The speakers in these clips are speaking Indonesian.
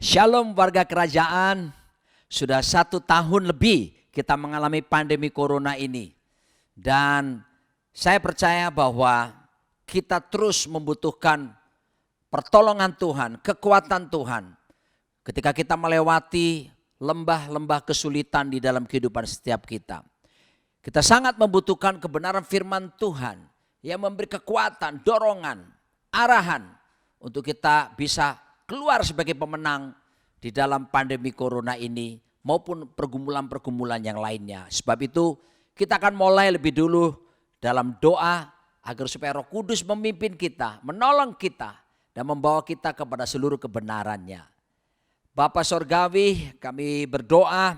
Shalom warga kerajaan, sudah 1 tahun lebih kita mengalami pandemi corona ini. Dan saya percaya bahwa kita terus membutuhkan pertolongan Tuhan, kekuatan Tuhan. Ketika kita melewati lembah-lembah kesulitan di dalam kehidupan setiap kita. Kita sangat membutuhkan kebenaran firman Tuhan yang memberi kekuatan, dorongan, arahan untuk kita bisa keluar sebagai pemenang di dalam pandemi corona ini maupun pergumulan-pergumulan yang lainnya. Sebab itu kita akan mulai lebih dulu dalam doa agar supaya Roh Kudus memimpin kita, menolong kita dan membawa kita kepada seluruh kebenarannya. Bapa Sorgawi, kami berdoa,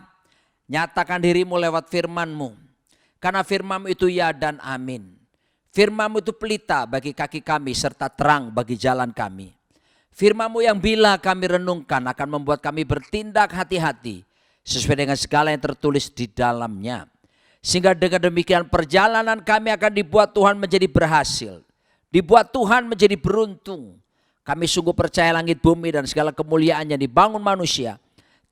nyatakan dirimu lewat firman-Mu. Karena firman-Mu itu ya dan amin. Firman-Mu itu pelita bagi kaki kami serta terang bagi jalan kami. Firman-Mu yang bila kami renungkan akan membuat kami bertindak hati-hati sesuai dengan segala yang tertulis di dalamnya. Sehingga dengan demikian perjalanan kami akan dibuat Tuhan menjadi berhasil. Dibuat Tuhan menjadi beruntung. Kami sungguh percaya langit bumi dan segala kemuliaan yang dibangun manusia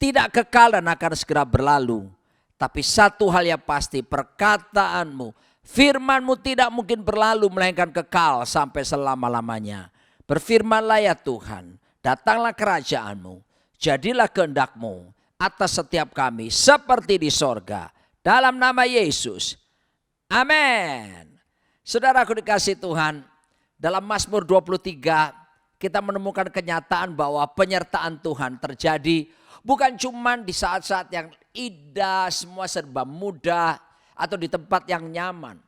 tidak kekal dan akan segera berlalu. Tapi satu hal yang pasti, perkataanmu, firman-Mu tidak mungkin berlalu melainkan kekal sampai selama-lamanya. Berfirmanlah ya Tuhan, datanglah kerajaan-Mu, jadilah kehendak-Mu atas setiap kami seperti di sorga. Dalam nama Yesus, amin. Saudaraku dikasih Tuhan, dalam Mazmur 23 kita menemukan kenyataan bahwa penyertaan Tuhan terjadi bukan cuma di saat-saat yang indah, semua serba mudah atau di tempat yang nyaman.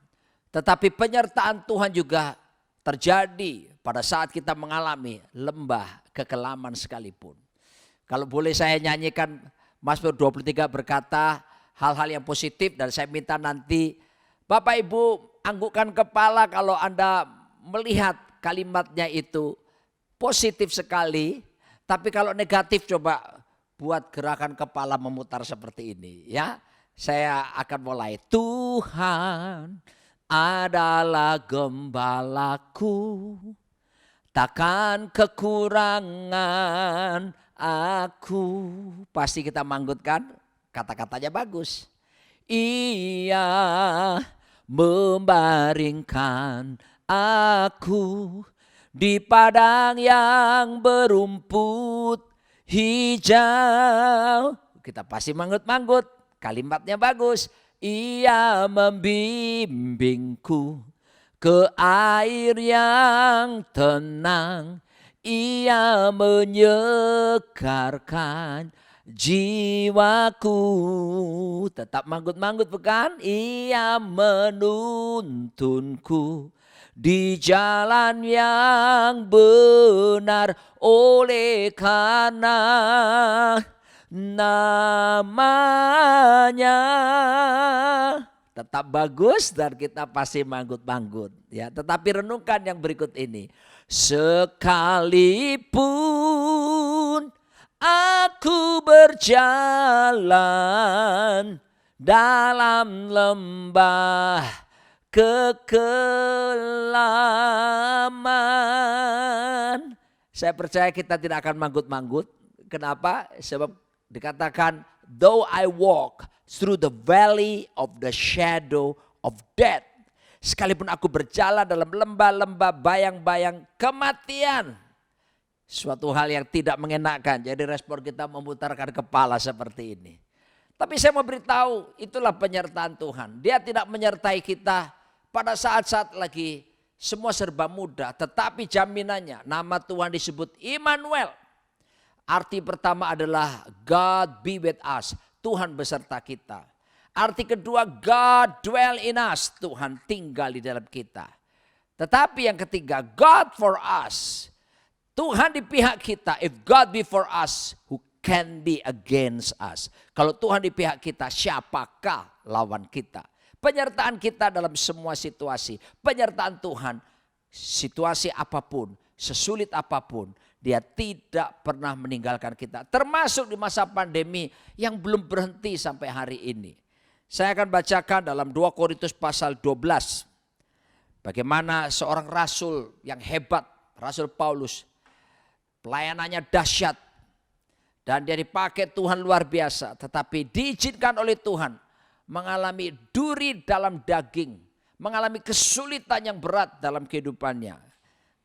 Tetapi penyertaan Tuhan juga terjadi pada saat kita mengalami lembah kekelaman sekalipun. Kalau boleh saya nyanyikan Mazmur 23 berkata hal-hal yang positif dan saya minta nanti Bapak Ibu anggukkan kepala kalau Anda melihat kalimatnya itu positif sekali. Tapi kalau negatif coba buat gerakan kepala memutar seperti ini ya. Saya akan mulai. Tuhan adalah gembalaku, takkan kekurangan aku. Pasti kita manggutkan, kata-katanya bagus. Ia membaringkan aku di padang yang berumput hijau. Kita pasti manggut-manggut, kalimatnya bagus. Ia membimbingku ke air yang tenang. Ia menyegarkan jiwaku. Tetap manggut-manggut bukan? Ia menuntunku di jalan yang benar oleh karena namanya. Tetap bagus dan kita pasti manggut-manggut ya. Tetapi renungkan yang berikut ini. Sekalipun aku berjalan dalam lembah kekelaman, saya percaya kita tidak akan manggut-manggut. Kenapa? Sebab dikatakan, though I walk through the valley of the shadow of death. Sekalipun aku berjalan dalam lembah-lembah bayang-bayang kematian. Suatu hal yang tidak mengenakan. Jadi respon kita memutarkan kepala seperti ini. Tapi saya mau beritahu, itulah penyertaan Tuhan. Dia tidak menyertai kita pada saat-saat lagi semua serba mudah. Tetapi jaminannya, nama Tuhan disebut Immanuel. Arti pertama adalah God be with us. Tuhan beserta kita. Arti kedua, God dwell in us. Tuhan tinggal di dalam kita. Tetapi yang ketiga, God for us. Tuhan di pihak kita. If God be for us, who can be against us? Kalau Tuhan di pihak kita, siapakah lawan kita? Penyertaan kita dalam semua situasi. Penyertaan Tuhan, situasi apapun, sesulit apapun, Dia tidak pernah meninggalkan kita. Termasuk di masa pandemi yang belum berhenti sampai hari ini. Saya akan bacakan dalam 2 Korintus pasal 12. Bagaimana seorang rasul yang hebat, Rasul Paulus. Pelayanannya dahsyat. Dan dia dipakai Tuhan luar biasa. Tetapi diizinkan oleh Tuhan mengalami duri dalam daging. Mengalami kesulitan yang berat dalam kehidupannya.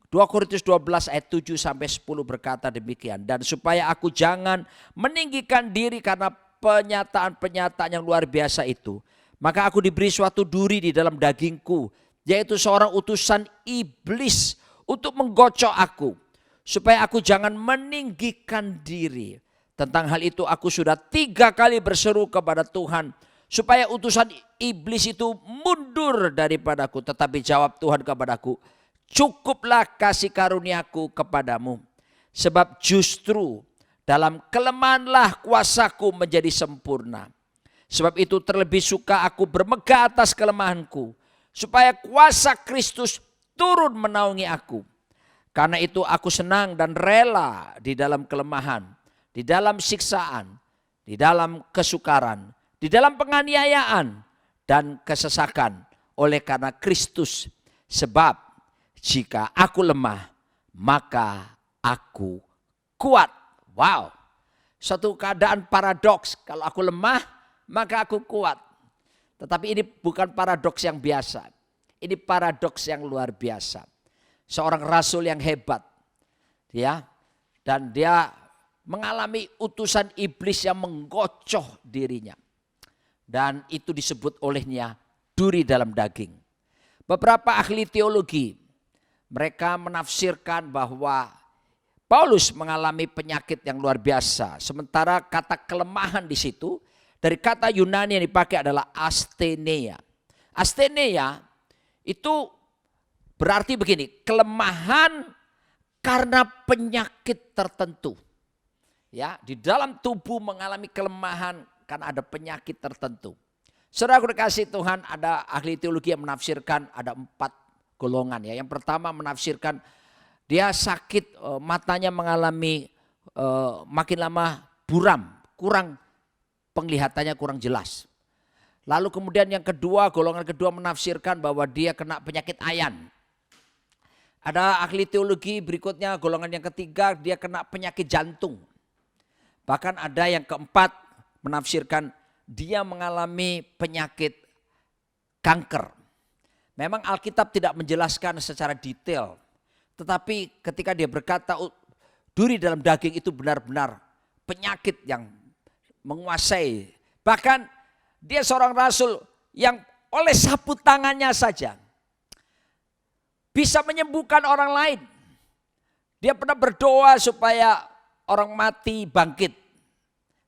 2 Korintus 12 ayat 7 sampai 10 berkata demikian. Dan supaya aku jangan meninggikan diri karena penyataan-penyataan yang luar biasa itu. Maka aku diberi suatu duri di dalam dagingku. Yaitu seorang utusan iblis untuk menggocok aku. Supaya aku jangan meninggikan diri. Tentang hal itu aku sudah 3 kali berseru kepada Tuhan. Supaya utusan iblis itu mundur daripadaku. Tetapi jawab Tuhan kepadaku, cukuplah kasih karuniaku kepadamu. Sebab justru dalam kelemahanlah kuasaku menjadi sempurna. Sebab itu terlebih suka aku bermegah atas kelemahanku. Supaya kuasa Kristus turun menaungi aku. Karena itu aku senang dan rela di dalam kelemahan. Di dalam siksaan, di dalam kesukaran, di dalam penganiayaan dan kesesakan oleh karena Kristus. Sebab jika aku lemah, maka aku kuat. Wow, suatu keadaan paradoks. Kalau aku lemah, maka aku kuat. Tetapi ini bukan paradoks yang biasa. Ini paradoks yang luar biasa. Seorang rasul yang hebat, ya, dan dia mengalami utusan iblis yang menggocoh dirinya. Dan itu disebut olehnya duri dalam daging. Beberapa ahli teologi, mereka menafsirkan bahwa Paulus mengalami penyakit yang luar biasa. Sementara kata kelemahan di situ, dari kata Yunani yang dipakai adalah asthenia. Asthenia itu berarti begini, kelemahan karena penyakit tertentu. Ya, di dalam tubuh mengalami kelemahan karena ada penyakit tertentu. Saudara dikasih Tuhan, ada ahli teologi yang menafsirkan ada 4 golongan ya. Yang pertama menafsirkan dia sakit, matanya mengalami makin lama buram, kurang penglihatannya kurang jelas. Lalu kemudian yang kedua, golongan kedua menafsirkan bahwa dia kena penyakit ayan. Ada ahli teologi berikutnya, golongan yang ketiga dia kena penyakit jantung. Bahkan ada yang keempat menafsirkan dia mengalami penyakit kanker. Memang Alkitab tidak menjelaskan secara detail. Tetapi ketika dia berkata duri dalam daging itu benar-benar penyakit yang menguasai. Bahkan dia seorang rasul yang oleh sapu tangannya saja bisa menyembuhkan orang lain. Dia pernah berdoa supaya orang mati bangkit.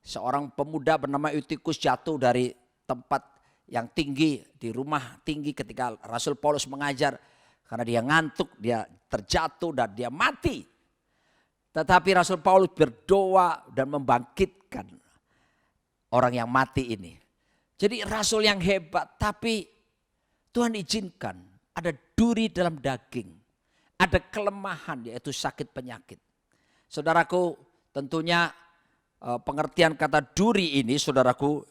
Seorang pemuda bernama Eutikus jatuh dari tempat yang tinggi, di rumah tinggi ketika Rasul Paulus mengajar. Karena dia ngantuk, dia terjatuh dan dia mati. Tetapi Rasul Paulus berdoa dan membangkitkan orang yang mati ini. Jadi rasul yang hebat, tapi Tuhan izinkan ada duri dalam daging. Ada kelemahan yaitu sakit penyakit. Saudaraku, tentunya pengertian kata duri ini saudaraku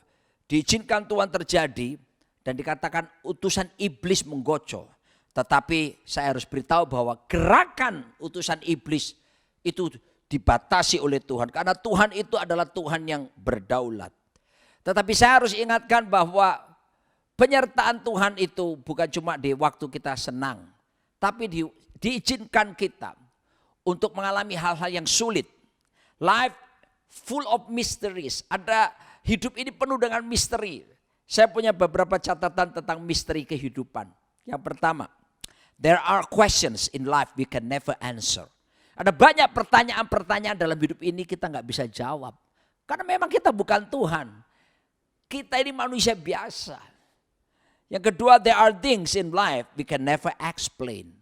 diizinkan Tuhan terjadi dan dikatakan utusan iblis menggocok. Tetapi saya harus beritahu bahwa gerakan utusan iblis itu dibatasi oleh Tuhan. Karena Tuhan itu adalah Tuhan yang berdaulat. Tetapi saya harus ingatkan bahwa penyertaan Tuhan itu bukan cuma di waktu kita senang. Tapi diizinkan kita untuk mengalami hal-hal yang sulit. Life full of mysteries. Ada hidup ini penuh dengan misteri. Saya punya beberapa catatan tentang misteri kehidupan. Yang pertama, there are questions in life we can never answer. Ada banyak pertanyaan-pertanyaan dalam hidup ini kita nggak bisa jawab. Karena memang kita bukan Tuhan. Kita ini manusia biasa. Yang kedua, there are things in life we can never explain.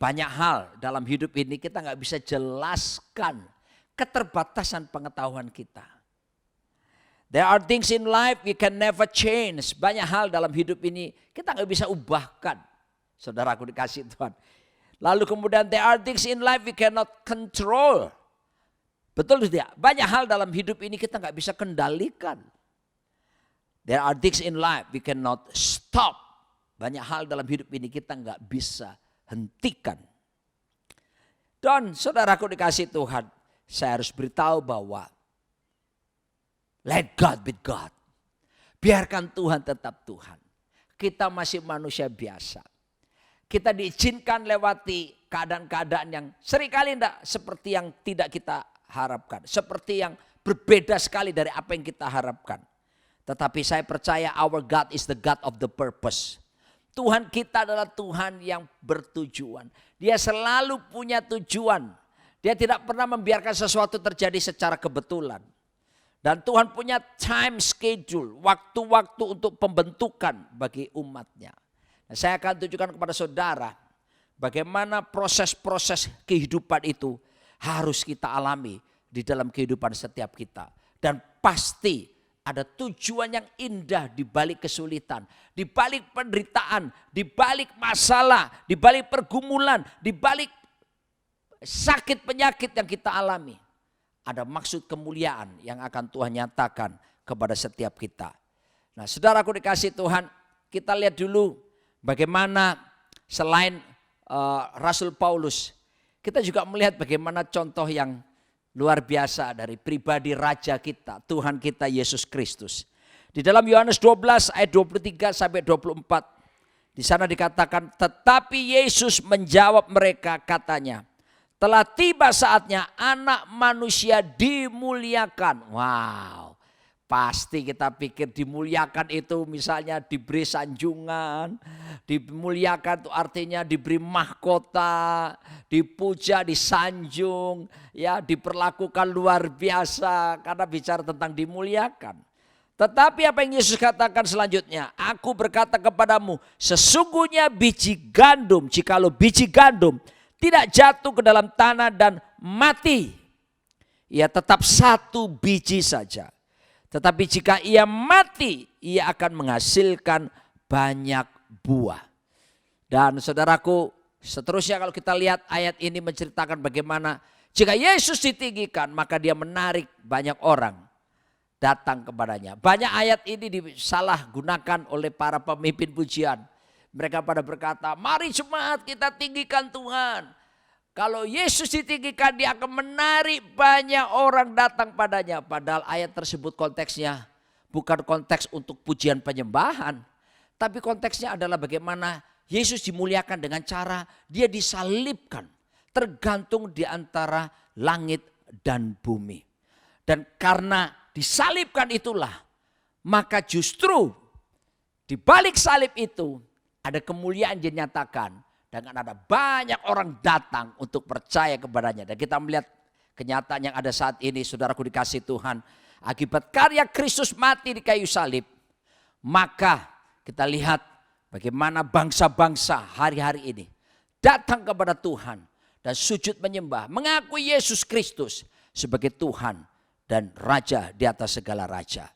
Banyak hal dalam hidup ini kita nggak bisa jelaskan. Keterbatasan pengetahuan kita. There are things in life we can never change. Banyak hal dalam hidup ini kita nggak bisa ubahkan. Saudaraku dikasih Tuhan. Lalu kemudian there are things in life we cannot control. Betul tidak? Banyak hal dalam hidup ini kita nggak bisa kendalikan. There are things in life we cannot stop. Banyak hal dalam hidup ini kita nggak bisa hentikan. Dan saudaraku dikasih Tuhan, saya harus beritahu bahwa Let God be God. Biarkan Tuhan tetap Tuhan. Kita masih manusia biasa. Kita diizinkan lewati keadaan-keadaan yang seringkali tidak seperti yang tidak kita harapkan. Seperti yang berbeda sekali dari apa yang kita harapkan. Tetapi saya percaya our God is the God of the purpose. Tuhan kita adalah Tuhan yang bertujuan. Dia selalu punya tujuan. Dia tidak pernah membiarkan sesuatu terjadi secara kebetulan. Dan Tuhan punya time schedule, waktu-waktu untuk pembentukan bagi umatnya. Nah, saya akan tunjukkan kepada saudara bagaimana proses-proses kehidupan itu harus kita alami di dalam kehidupan setiap kita. Dan pasti ada tujuan yang indah di balik kesulitan, di balik penderitaan, di balik masalah, di balik pergumulan, di balik sakit penyakit yang kita alami. Ada maksud kemuliaan yang akan Tuhan nyatakan kepada setiap kita. Nah, saudaraku dikasih Tuhan, kita lihat dulu bagaimana selain Rasul Paulus, kita juga melihat bagaimana contoh yang luar biasa dari pribadi Raja kita, Tuhan kita Yesus Kristus. Di dalam Yohanes 12 ayat 23 sampai 24, di sana dikatakan, tetapi Yesus menjawab mereka katanya, telah tiba saatnya anak manusia dimuliakan. Wow, pasti kita pikir dimuliakan itu misalnya diberi sanjungan. Dimuliakan itu artinya diberi mahkota, dipuja, disanjung, ya, diperlakukan luar biasa karena bicara tentang dimuliakan. Tetapi apa yang Yesus katakan selanjutnya, aku berkata kepadamu, sesungguhnya biji gandum, jikalau biji gandum tidak jatuh ke dalam tanah dan mati, ia tetap satu biji saja. Tetapi jika ia mati, ia akan menghasilkan banyak buah. Dan saudaraku, seterusnya kalau kita lihat ayat ini menceritakan bagaimana jika Yesus ditinggikan, maka dia menarik banyak orang datang kepadanya. Banyak ayat ini disalahgunakan oleh para pemimpin pujian. Mereka pada berkata, mari jemaat kita tinggikan Tuhan. Kalau Yesus ditinggikan, dia akan menarik banyak orang datang padanya. Padahal ayat tersebut konteksnya bukan konteks untuk pujian penyembahan. Tapi konteksnya adalah bagaimana Yesus dimuliakan dengan cara dia disalibkan. Tergantung di antara langit dan bumi. Dan karena disalibkan itulah, maka justru di balik salib itu ada kemuliaan yang dinyatakan. Dan ada banyak orang datang untuk percaya kepadanya. Dan kita melihat kenyataan yang ada saat ini, saudaraku dikasih Tuhan. Akibat karya Kristus mati di kayu salib, maka kita lihat bagaimana bangsa-bangsa hari-hari ini datang kepada Tuhan dan sujud menyembah, mengakui Yesus Kristus sebagai Tuhan dan Raja di atas segala raja.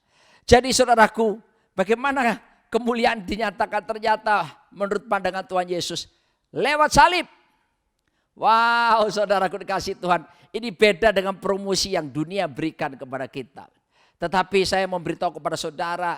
Jadi saudaraku, bagaimana kemuliaan dinyatakan ternyata menurut pandangan Tuhan Yesus lewat salib. Wow, saudaraku dikasih Tuhan, ini beda dengan promosi yang dunia berikan kepada kita. Tetapi saya memberitahu kepada saudara,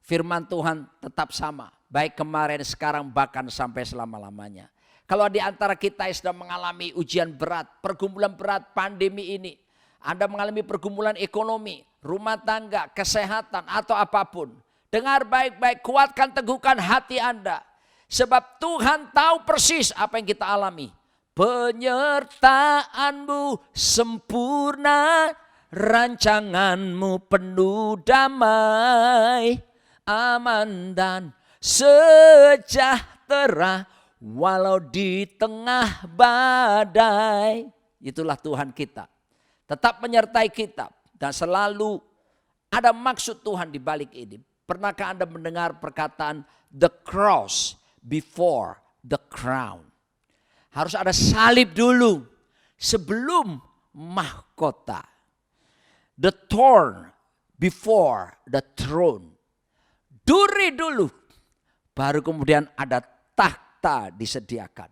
firman Tuhan tetap sama. Baik kemarin, sekarang, bahkan sampai selama-lamanya. Kalau di antara kita yang sedang mengalami ujian berat, pergumulan berat pandemi ini, Anda mengalami pergumulan ekonomi, rumah tangga, kesehatan atau apapun. Dengar baik-baik, kuatkan, teguhkan hati Anda. Sebab Tuhan tahu persis apa yang kita alami. Penyertaanmu sempurna, rancanganmu penuh damai, aman dan sejahtera walau di tengah badai. Itulah Tuhan kita. Tetap menyertai kita dan selalu ada maksud Tuhan di balik ini. Pernahkah Anda mendengar perkataan the cross before the crown? Harus ada salib dulu sebelum mahkota. The thorn before the throne. Duri dulu, baru kemudian ada takhta disediakan.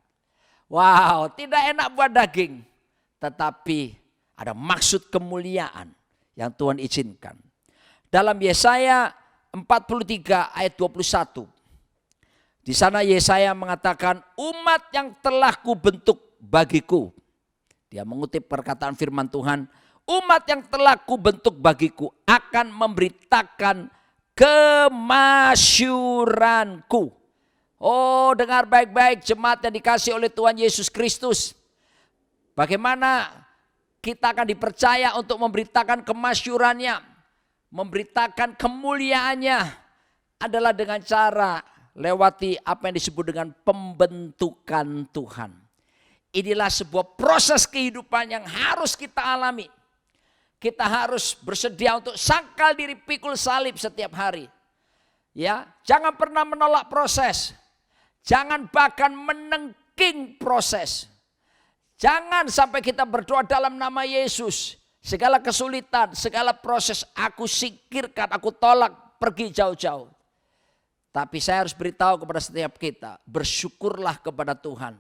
Wow, tidak enak buat daging, tetapi ada maksud kemuliaan yang Tuhan izinkan. Dalam Yesaya 43 ayat 21. Di sana Yesaya mengatakan, umat yang telah kubentuk bagiku. Dia mengutip perkataan firman Tuhan, Umat yang telah kubentuk bagiku akan memberitakan kemasyuranku. Oh, dengar baik-baik jemaat yang dikasih oleh Tuhan Yesus Kristus. Bagaimana kita akan dipercaya untuk memberitakan kemasyurannya, memberitakan kemuliaannya adalah dengan cara lewati apa yang disebut dengan pembentukan Tuhan. Inilah sebuah proses kehidupan yang harus kita alami. Kita harus bersedia untuk sangkal diri pikul salib setiap hari. Ya, jangan pernah menolak proses. Jangan bahkan menengking proses. Jangan sampai kita berdoa dalam nama Yesus. Segala kesulitan, segala proses aku singkirkan, aku tolak, pergi jauh-jauh. Tapi saya harus beritahu kepada setiap kita, bersyukurlah kepada Tuhan.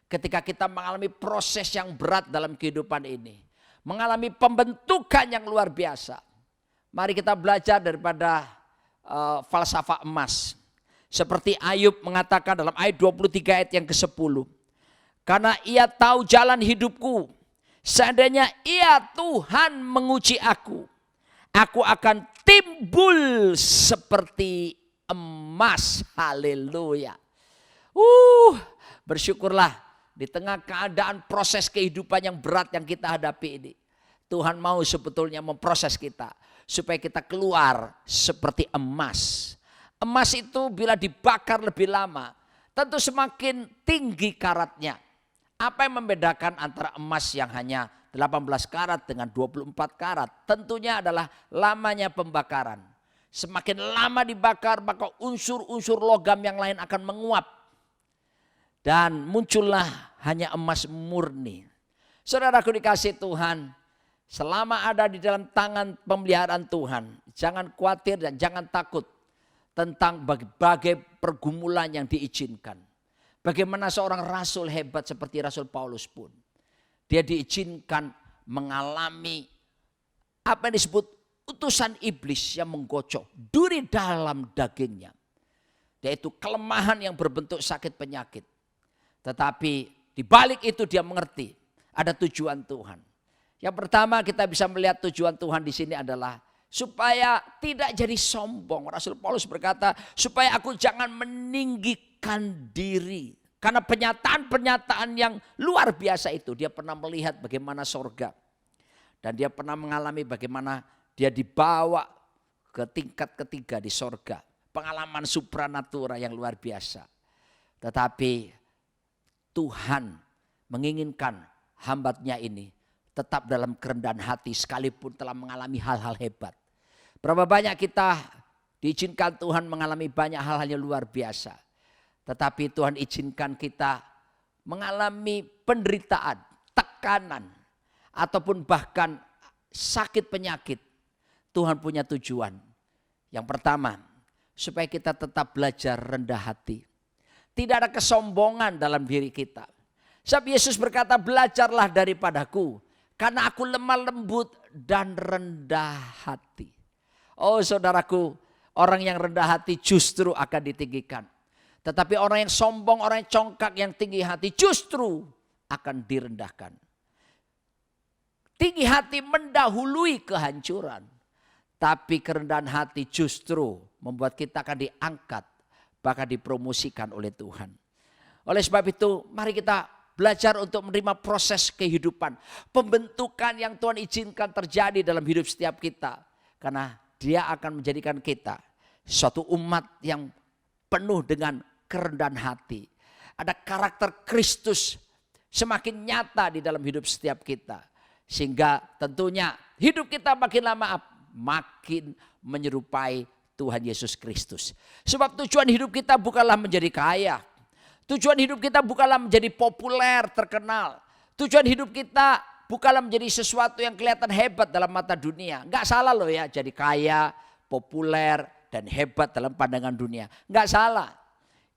Ketika kita mengalami proses yang berat dalam kehidupan ini. Mengalami pembentukan yang luar biasa. Mari kita belajar daripada falsafah emas. Seperti Ayub mengatakan dalam ayat 23 ayat yang ke-10. Karena ia tahu jalan hidupku. Seandainya ia Tuhan menguji aku. Aku akan timbul seperti emas. Haleluya. Bersyukurlah. Di tengah keadaan proses kehidupan yang berat yang kita hadapi ini. Tuhan mau sebetulnya memproses kita. Supaya kita keluar seperti emas. Emas itu bila dibakar lebih lama. Tentu semakin tinggi karatnya. Apa yang membedakan antara emas yang hanya 18 karat dengan 24 karat? Tentunya adalah lamanya pembakaran. Semakin lama dibakar maka unsur-unsur logam yang lain akan menguap. Dan muncullah hanya emas murni. Saudaraku dikasih Tuhan, selama ada di dalam tangan pemeliharaan Tuhan, jangan khawatir dan jangan takut tentang berbagai pergumulan yang diizinkan. Bagaimana seorang rasul hebat seperti Rasul Paulus pun, dia diizinkan mengalami apa yang disebut utusan iblis yang menggocok duri dalam dagingnya. Yaitu kelemahan yang berbentuk sakit penyakit. Tetapi di balik itu dia mengerti ada tujuan Tuhan. Yang pertama kita bisa melihat tujuan Tuhan di sini adalah supaya tidak jadi sombong. Rasul Paulus berkata supaya aku jangan meninggikan diri. Karena pernyataan-pernyataan yang luar biasa itu. Dia pernah melihat bagaimana sorga. Dan dia pernah mengalami bagaimana dia dibawa ke tingkat ketiga di sorga. Pengalaman supranatura yang luar biasa. Tetapi Tuhan menginginkan hamba-Nya ini tetap dalam kerendahan hati sekalipun telah mengalami hal-hal hebat. Berapa banyak kita diizinkan Tuhan mengalami banyak hal-hal yang luar biasa. Tetapi Tuhan izinkan kita mengalami penderitaan, tekanan, ataupun bahkan sakit penyakit. Tuhan punya tujuan. Yang pertama, supaya kita tetap belajar rendah hati. Tidak ada kesombongan dalam diri kita. Sebab Yesus berkata, belajarlah daripadaku. Karena aku lemah lembut dan rendah hati. Oh saudaraku, orang yang rendah hati justru akan ditinggikan. Tetapi orang yang sombong, orang yang congkak, yang tinggi hati justru akan direndahkan. Tinggi hati mendahului kehancuran. Tapi kerendahan hati justru membuat kita akan diangkat. Bahkan dipromosikan oleh Tuhan. Oleh sebab itu mari kita belajar untuk menerima proses kehidupan. Pembentukan yang Tuhan izinkan terjadi dalam hidup setiap kita. Karena Dia akan menjadikan kita suatu umat yang penuh dengan kerendahan hati. Ada karakter Kristus semakin nyata di dalam hidup setiap kita. Sehingga tentunya hidup kita makin lama makin menyerupai Tuhan Yesus Kristus. Sebab tujuan hidup kita bukanlah menjadi kaya. Tujuan hidup kita bukanlah menjadi populer, terkenal. Tujuan hidup kita bukanlah menjadi sesuatu yang kelihatan hebat dalam mata dunia. Enggak salah loh ya jadi kaya, populer, dan hebat dalam pandangan dunia. Enggak salah.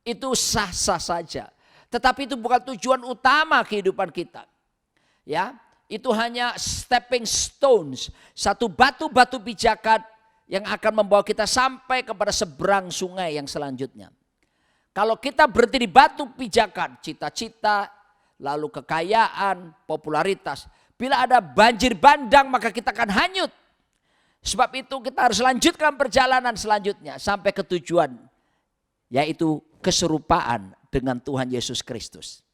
Itu sah-sah saja. Tetapi itu bukan tujuan utama kehidupan kita. Ya, itu hanya stepping stones. Satu batu-batu pijakan yang akan membawa kita sampai kepada seberang sungai yang selanjutnya. Kalau kita berhenti di batu pijakan, cita-cita, lalu kekayaan, popularitas, Bila ada banjir bandang maka kita akan hanyut. Sebab itu kita harus lanjutkan perjalanan selanjutnya sampai ke tujuan, yaitu keserupaan dengan Tuhan Yesus Kristus.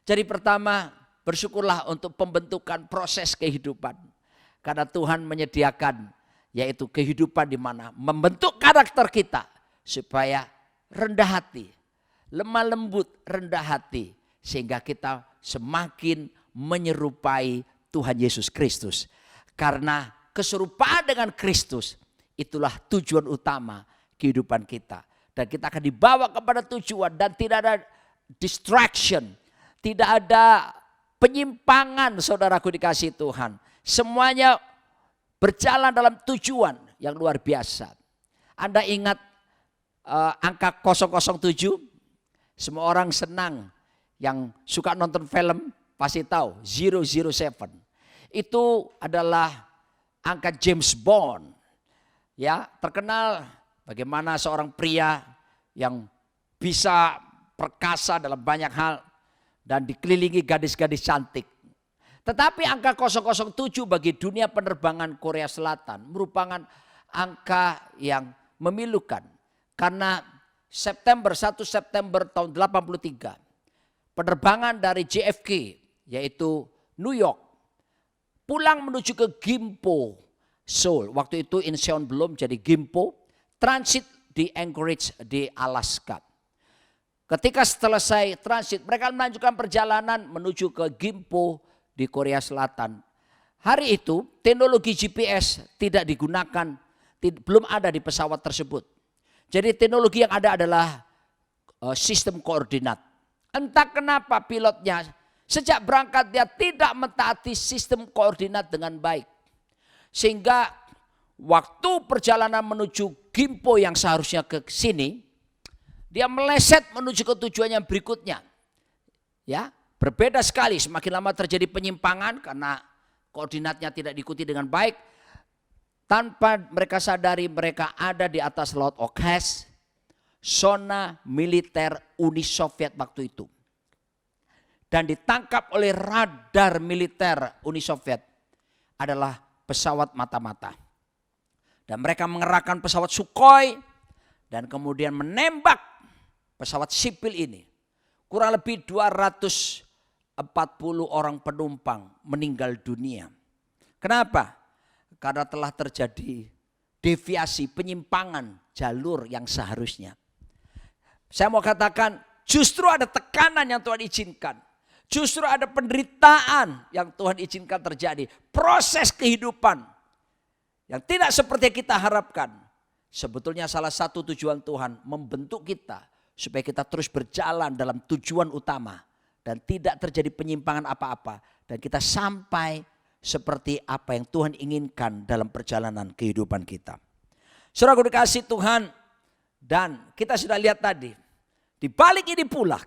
Jadi pertama, bersyukurlah untuk pembentukan proses kehidupan. Karena Tuhan menyediakan yaitu kehidupan di mana membentuk karakter kita supaya rendah hati, lemah lembut, rendah hati, sehingga kita semakin menyerupai Tuhan Yesus Kristus. Karena keserupaan dengan Kristus itulah tujuan utama kehidupan kita. Dan kita akan dibawa kepada tujuan dan tidak ada distraction, tidak ada penyimpangan, saudaraku dikasihi Tuhan. Semuanya berjalan dalam tujuan yang luar biasa. Anda ingat angka 007? Semua orang senang, yang suka nonton film pasti tahu 007. Itu adalah angka James Bond. Ya, terkenal bagaimana seorang pria yang bisa perkasa dalam banyak hal dan dikelilingi gadis-gadis cantik. Tetapi angka 007 bagi dunia penerbangan Korea Selatan merupakan angka yang memilukan. Karena 1 September tahun 83, penerbangan dari JFK yaitu New York pulang menuju ke Gimpo, Seoul. Waktu itu Incheon belum jadi Gimpo, transit di Anchorage di Alaska. Ketika selesai transit, mereka melanjutkan perjalanan menuju ke Gimpo di Korea Selatan. Hari itu teknologi GPS tidak digunakan, belum ada di pesawat tersebut. Jadi teknologi yang ada adalah sistem koordinat. Entah kenapa pilotnya sejak berangkat dia tidak mentaati sistem koordinat dengan baik. Sehingga waktu perjalanan menuju Gimpo yang seharusnya ke sini, dia meleset menuju ke tujuan yang berikutnya. Ya, berbeda sekali, semakin lama terjadi penyimpangan karena koordinatnya tidak diikuti dengan baik. Tanpa mereka sadari mereka ada di atas Laut Okhotsk, zona militer Uni Soviet waktu itu. Dan ditangkap oleh radar militer Uni Soviet adalah pesawat mata-mata. Dan mereka mengerahkan pesawat Sukhoi dan kemudian menembak pesawat sipil ini. Kurang lebih 240 orang penumpang meninggal dunia. Kenapa? Karena telah terjadi deviasi, penyimpangan jalur yang seharusnya. Saya mau katakan justru ada tekanan yang Tuhan izinkan. Justru ada penderitaan yang Tuhan izinkan terjadi. Proses kehidupan yang tidak seperti yang kita harapkan. Sebetulnya salah satu tujuan Tuhan membentuk kita supaya kita terus berjalan dalam tujuan utama. Dan tidak terjadi penyimpangan apa-apa. Dan kita sampai seperti apa yang Tuhan inginkan dalam perjalanan kehidupan kita. Saudaraku dikasihi Tuhan, dan kita sudah lihat tadi, di balik ini pula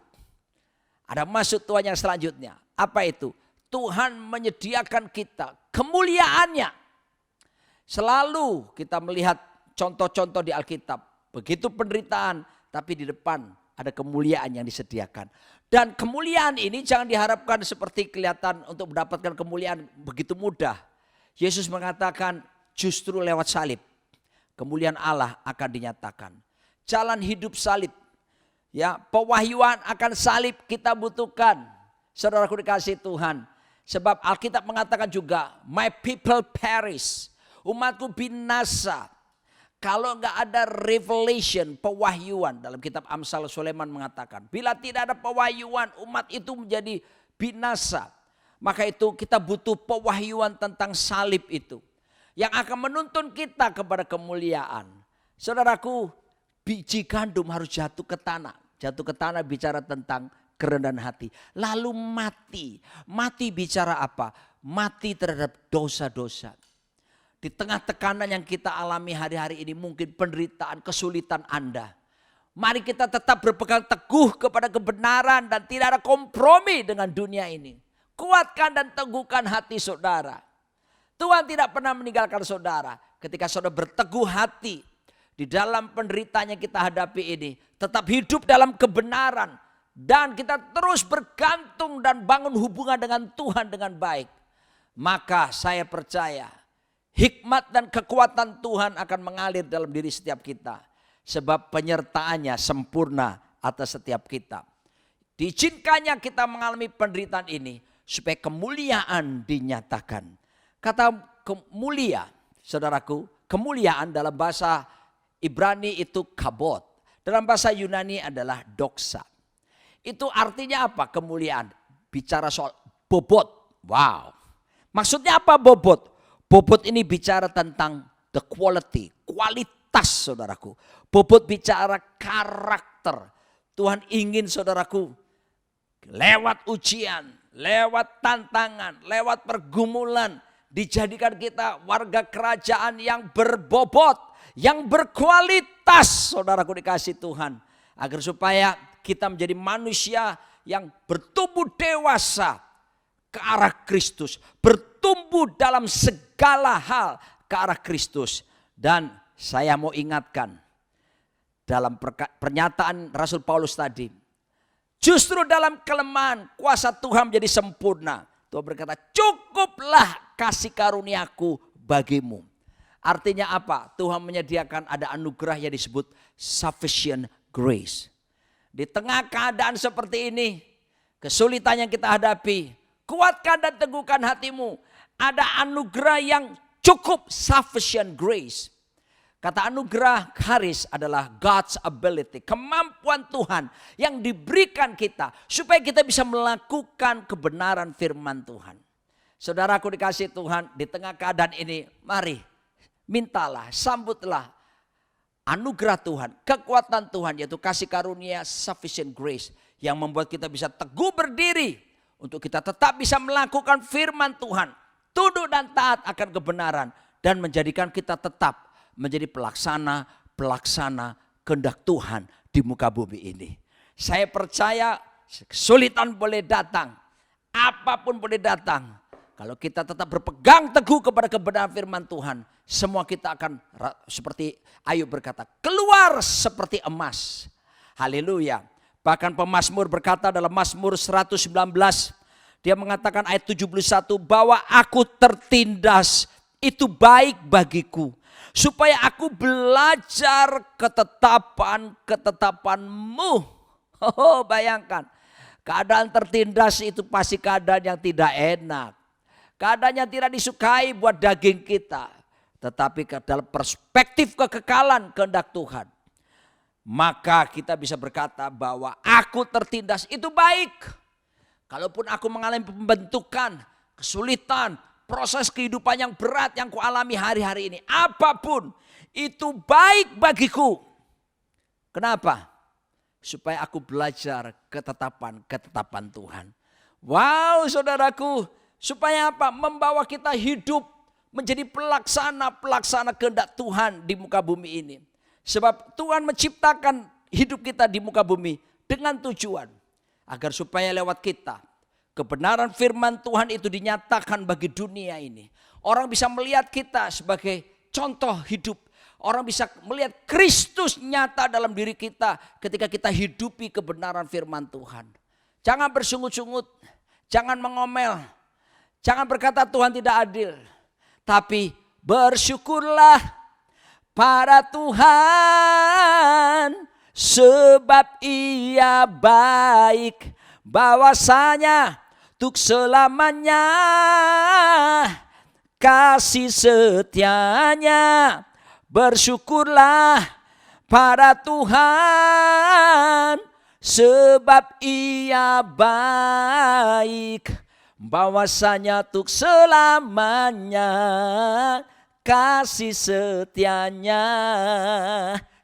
ada maksud Tuhan yang selanjutnya. Apa itu? Tuhan menyediakan kita kemuliaannya. Selalu kita melihat contoh-contoh di Alkitab. Begitu penderitaan, tapi di depan ada kemuliaan yang disediakan. Dan kemuliaan ini jangan diharapkan seperti kelihatan untuk mendapatkan kemuliaan begitu mudah. Yesus mengatakan justru lewat salib kemuliaan Allah akan dinyatakan. Jalan hidup salib, ya, pewahyuan akan salib kita butuhkan. Saudaraku dikasihi Tuhan. Sebab Alkitab mengatakan juga, my people perish, umatku binasa. Kalau enggak ada revelation, pewahyuan, dalam kitab Amsal Sulaiman mengatakan, bila tidak ada pewahyuan, umat itu menjadi binasa. Maka itu kita butuh pewahyuan tentang salib itu, yang akan menuntun kita kepada kemuliaan. Saudaraku, biji gandum harus jatuh ke tanah. Jatuh ke tanah bicara tentang kerendahan hati. Lalu mati. Mati bicara apa? Mati terhadap dosa-dosa. Di tengah tekanan yang kita alami hari-hari ini, mungkin penderitaan, kesulitan Anda. Mari kita tetap berpegang teguh kepada kebenaran dan tidak ada kompromi dengan dunia ini. Kuatkan dan teguhkan hati saudara. Tuhan tidak pernah meninggalkan saudara. Ketika saudara berteguh hati di dalam penderitaan yang kita hadapi ini, tetap hidup dalam kebenaran. Dan kita terus bergantung dan bangun hubungan dengan Tuhan dengan baik. maka saya percaya hikmat dan kekuatan Tuhan akan mengalir dalam diri setiap kita. Sebab penyertaannya sempurna atas setiap kita. Diizinkannya kita mengalami penderitaan ini supaya kemuliaan dinyatakan. Kata mulia, saudaraku, kemuliaan dalam bahasa Ibrani itu kabod. Dalam bahasa Yunani adalah doxa. Itu artinya apa kemuliaan? Bicara soal bobot. Wow. Maksudnya apa bobot? Bobot ini bicara tentang the quality, kualitas saudaraku. Bobot bicara karakter. Tuhan ingin saudaraku lewat ujian, lewat tantangan, lewat pergumulan dijadikan kita warga kerajaan yang berbobot, yang berkualitas saudaraku dikasih Tuhan. Agar supaya kita menjadi manusia yang bertumbuh dewasa ke arah Kristus. Bertumbuh dalam segala hal ke arah Kristus. Dan saya mau ingatkan dalam pernyataan Rasul Paulus tadi. Justru dalam kelemahan kuasa Tuhan menjadi sempurna. Tuhan berkata cukuplah kasih karuniaku bagimu. Artinya apa? Tuhan menyediakan ada anugerah yang disebut sufficient grace. Di tengah keadaan seperti ini, kesulitan yang kita hadapi, kuatkan dan teguhkan hatimu. Ada anugerah yang cukup, sufficient grace. Kata anugerah charis adalah God's ability, kemampuan Tuhan yang diberikan kita supaya kita bisa melakukan kebenaran firman Tuhan. Saudaraku dikasih Tuhan, di tengah keadaan ini, mari mintalah, sambutlah anugerah Tuhan, kekuatan Tuhan yaitu kasih karunia sufficient grace yang membuat kita bisa teguh berdiri untuk kita tetap bisa melakukan firman Tuhan, tunduk dan taat akan kebenaran dan menjadikan kita tetap menjadi pelaksana kehendak Tuhan di muka bumi ini. Saya percaya kesulitan boleh datang, apapun boleh datang. Kalau kita tetap berpegang teguh kepada kebenaran firman Tuhan, semua kita akan seperti Ayub berkata, keluar seperti emas. Haleluya. Bahkan pemazmur berkata dalam Mazmur 119, dia mengatakan ayat 71, bahwa aku tertindas itu baik bagiku, supaya aku belajar ketetapan-ketetapanmu. Oh, bayangkan, keadaan tertindas itu pasti keadaan yang tidak enak. Keadaan yang tidak disukai buat daging kita. Tetapi dalam perspektif kekekalan kehendak Tuhan, maka kita bisa berkata bahwa aku tertindas itu baik. Kalaupun aku mengalami pembentukan, kesulitan, proses kehidupan yang berat yang kualami hari-hari ini, apapun itu baik bagiku. Kenapa? Supaya aku belajar ketetapan Tuhan. Wow, saudaraku, supaya apa? Membawa kita hidup menjadi pelaksana kehendak Tuhan di muka bumi ini. Sebab Tuhan menciptakan hidup kita di muka bumi dengan tujuan agar supaya lewat kita kebenaran firman Tuhan itu dinyatakan bagi dunia ini. Orang bisa melihat kita sebagai contoh hidup. Orang bisa melihat Kristus nyata dalam diri kita ketika kita hidupi kebenaran firman Tuhan. Jangan bersungut-sungut, jangan mengomel, jangan berkata Tuhan tidak adil. Tapi bersyukurlah pada Tuhan sebab Ia baik, bahwasanya untuk selamanya kasih setianya. Bersyukurlah pada Tuhan sebab Ia baik, bahwasanya untuk selamanya kasih setianya.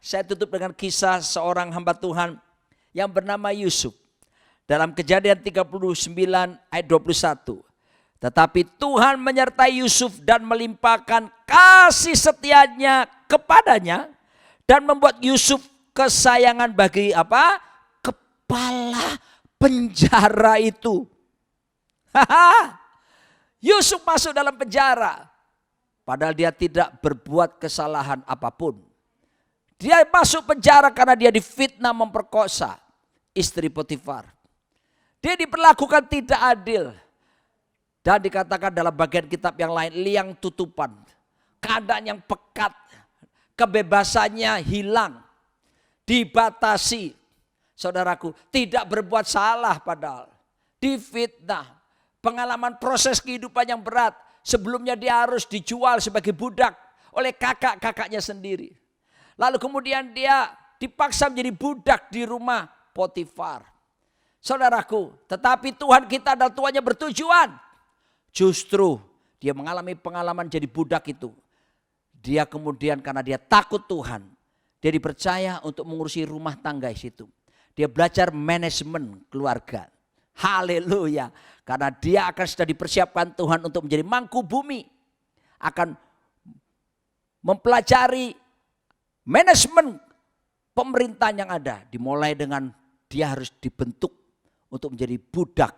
Saya tutup dengan kisah seorang hamba Tuhan yang bernama Yusuf. Dalam Kejadian 39 ayat 21. Tetapi Tuhan menyertai Yusuf dan melimpahkan kasih setianya kepadanya. Dan membuat Yusuf kesayangan bagi apa? Kepala penjara itu. Yusuf masuk dalam penjara. Padahal dia tidak berbuat kesalahan apapun. Dia masuk penjara karena dia difitnah memperkosa istri Potifar. Dia diperlakukan tidak adil. Dan dikatakan dalam bagian kitab yang lain, liang tutupan. Keadaan yang pekat, kebebasannya hilang, dibatasi. Saudaraku, tidak berbuat salah padahal. Difitnah, pengalaman proses kehidupan yang berat. Sebelumnya dia harus dijual sebagai budak oleh kakak-kakaknya sendiri. Lalu kemudian dia dipaksa menjadi budak di rumah Potifar. Saudaraku, tetapi Tuhan kita adalah Tuhan yang bertujuan. Justru dia mengalami pengalaman jadi budak itu. Dia kemudian karena dia takut Tuhan, dia dipercaya untuk mengurusi rumah tangga di situ. Dia belajar manajemen keluarga. Haleluya. Karena dia akan sudah dipersiapkan Tuhan untuk menjadi mangku bumi. Akan mempelajari manajemen pemerintahan yang ada. Dimulai dengan dia harus dibentuk untuk menjadi budak.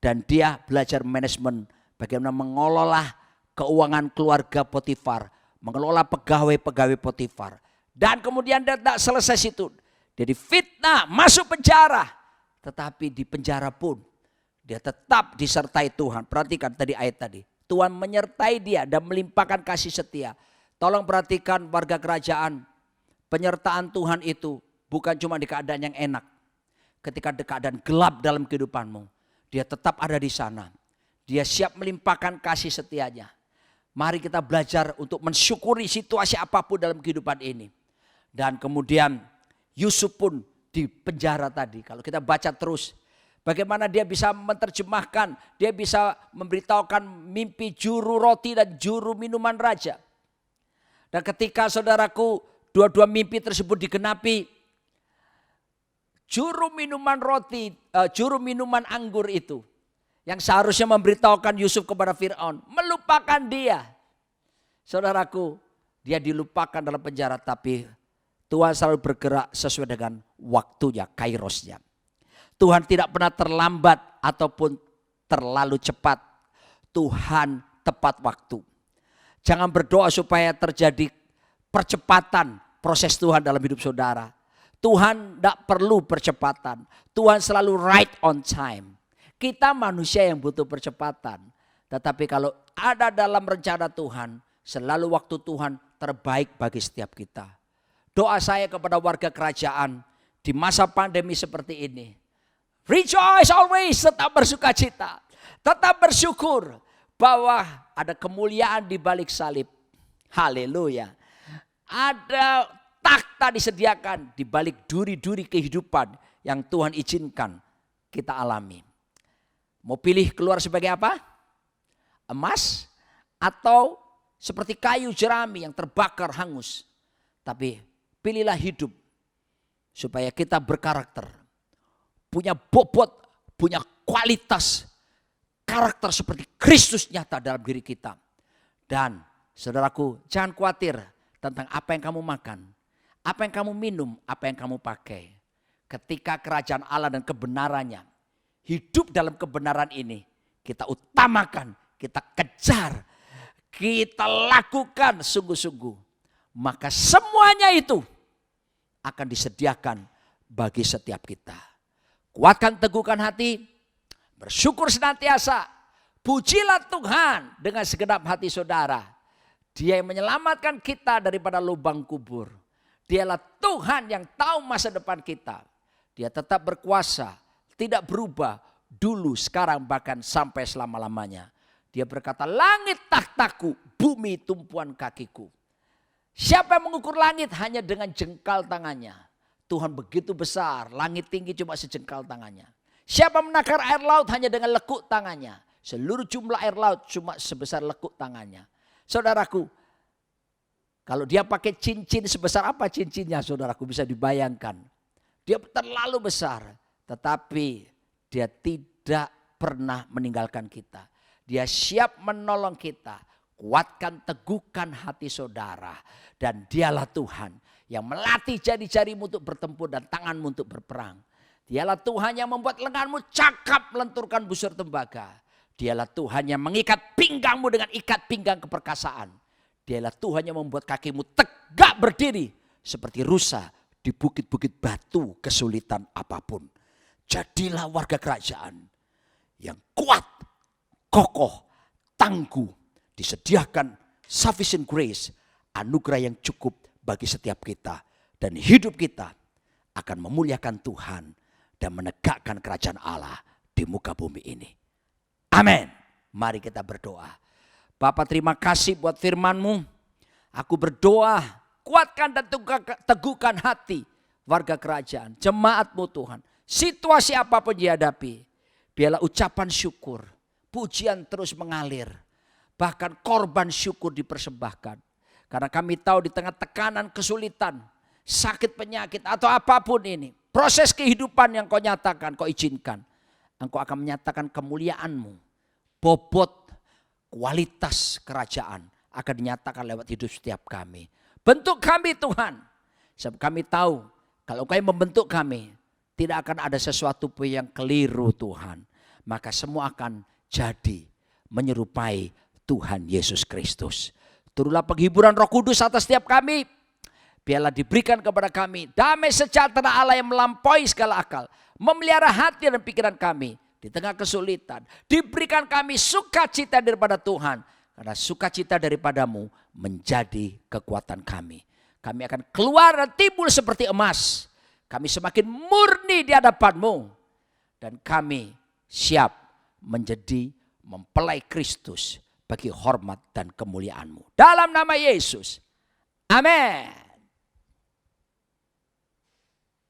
Dan dia belajar manajemen bagaimana mengelola keuangan keluarga Potifar. Mengelola pegawai-pegawai Potifar. Dan kemudian dia tidak selesai situ. Dia difitnah, masuk penjara. Tetapi di penjara pun dia tetap disertai Tuhan. Perhatikan tadi ayat tadi. Tuhan menyertai dia dan melimpahkan kasih setia. Tolong perhatikan warga kerajaan. Penyertaan Tuhan itu bukan cuma di keadaan yang enak. Ketika di keadaan gelap dalam kehidupanmu. Dia tetap ada di sana. Dia siap melimpahkan kasih setianya. Mari kita belajar untuk mensyukuri situasi apapun dalam kehidupan ini. Dan kemudian Yusuf pun di penjara tadi. Kalau kita baca terus. Bagaimana dia bisa menerjemahkan. Dia bisa memberitahukan mimpi juru roti dan juru minuman raja. Dan ketika saudaraku dua-dua mimpi tersebut digenapi. Juru minuman roti, juru minuman anggur itu. Yang seharusnya memberitahukan Yusuf kepada Fir'aun. Melupakan dia. Saudaraku, dia dilupakan dalam penjara. Tapi Tuhan selalu bergerak sesuai dengan waktunya, kairosnya. Tuhan tidak pernah terlambat ataupun terlalu cepat. Tuhan tepat waktu. Jangan berdoa supaya terjadi percepatan proses Tuhan dalam hidup saudara. Tuhan tidak perlu percepatan. Tuhan selalu right on time. Kita manusia yang butuh percepatan. Tetapi kalau ada dalam rencana Tuhan, selalu waktu Tuhan terbaik bagi setiap kita. Doa saya kepada warga kerajaan di masa pandemi seperti ini. Rejoice always, tetap bersuka cita. Tetap bersyukur bahwa ada kemuliaan di balik salib. Haleluya. Ada takhta disediakan di balik duri-duri kehidupan yang Tuhan izinkan kita alami. Mau pilih keluar sebagai apa? Emas atau seperti kayu jerami yang terbakar hangus. Tapi pilihlah hidup supaya kita berkarakter. Punya bobot, punya kualitas karakter seperti Kristus nyata dalam diri kita. Dan saudaraku, jangan khawatir tentang apa yang kamu makan, apa yang kamu minum, apa yang kamu pakai. Ketika kerajaan Allah dan kebenarannya, hidup dalam kebenaran ini, kita utamakan, kita kejar, kita lakukan sungguh-sungguh. Maka semuanya itu akan disediakan bagi setiap kita. Kuatkan, teguhkan hati, bersyukur senantiasa. Pujilah Tuhan dengan segenap hati saudara. Dia yang menyelamatkan kita daripada lubang kubur. Dialah Tuhan yang tahu masa depan kita. Dia tetap berkuasa, tidak berubah dulu, sekarang, bahkan sampai selama-lamanya. Dia berkata, langit takhtaku, bumi tumpuan kakiku. Siapa yang mengukur langit hanya dengan jengkal tangannya. Tuhan begitu besar, langit tinggi cuma sejengkal tangannya. Siapa menakar air laut hanya dengan lekuk tangannya. Seluruh jumlah air laut cuma sebesar lekuk tangannya. Saudaraku, kalau dia pakai cincin sebesar apa cincinnya, saudaraku, bisa dibayangkan. Dia terlalu besar, tetapi dia tidak pernah meninggalkan kita. Dia siap menolong kita. Kuatkan, teguhkan hati saudara. Dan dialah Tuhan yang melatih jari-jarimu untuk bertempur dan tanganmu untuk berperang. Dialah Tuhan yang membuat lenganmu cakap melenturkan busur tembaga. Dialah Tuhan yang mengikat pinggangmu dengan ikat pinggang keperkasaan. Dialah Tuhan yang membuat kakimu tegak berdiri seperti rusa di bukit-bukit batu kesulitan apapun. Jadilah warga kerajaan yang kuat, kokoh, tangguh, disediakan sufficient grace, anugerah yang cukup bagi setiap kita. Dan hidup kita akan memuliakan Tuhan dan menegakkan kerajaan Allah di muka bumi ini. Amin. Mari kita berdoa. Bapa, terima kasih buat firman-Mu. Aku berdoa, kuatkan dan teguhkan hati warga kerajaan, jemaat-Mu Tuhan. Situasi apapun dihadapi, biarlah ucapan syukur, pujian terus mengalir. Bahkan korban syukur dipersembahkan. Karena kami tahu di tengah tekanan, kesulitan, sakit, penyakit atau apapun ini, proses kehidupan yang Kau nyatakan, Kau izinkan, Engkau akan menyatakan kemuliaan-Mu. Bobot kualitas kerajaan akan dinyatakan lewat hidup setiap kami. Bentuk kami Tuhan. Sebab kami tahu kalau Engkau yang membentuk kami, tidak akan ada sesuatu pun yang keliru Tuhan. Maka semua akan jadi menyerupai Tuhan Yesus Kristus. Turunlah penghiburan Roh Kudus atas setiap kami. Biarlah diberikan kepada kami damai sejahtera Allah yang melampaui segala akal. Memelihara hati dan pikiran kami di tengah kesulitan. Diberikan kami sukacita daripada Tuhan. Karena sukacita daripadamu menjadi kekuatan kami. Kami akan keluar dan timbul seperti emas. Kami semakin murni di hadapan-Mu. Dan kami siap menjadi mempelai Kristus bagi hormat dan kemuliaan-Mu. Dalam nama Yesus. Amin.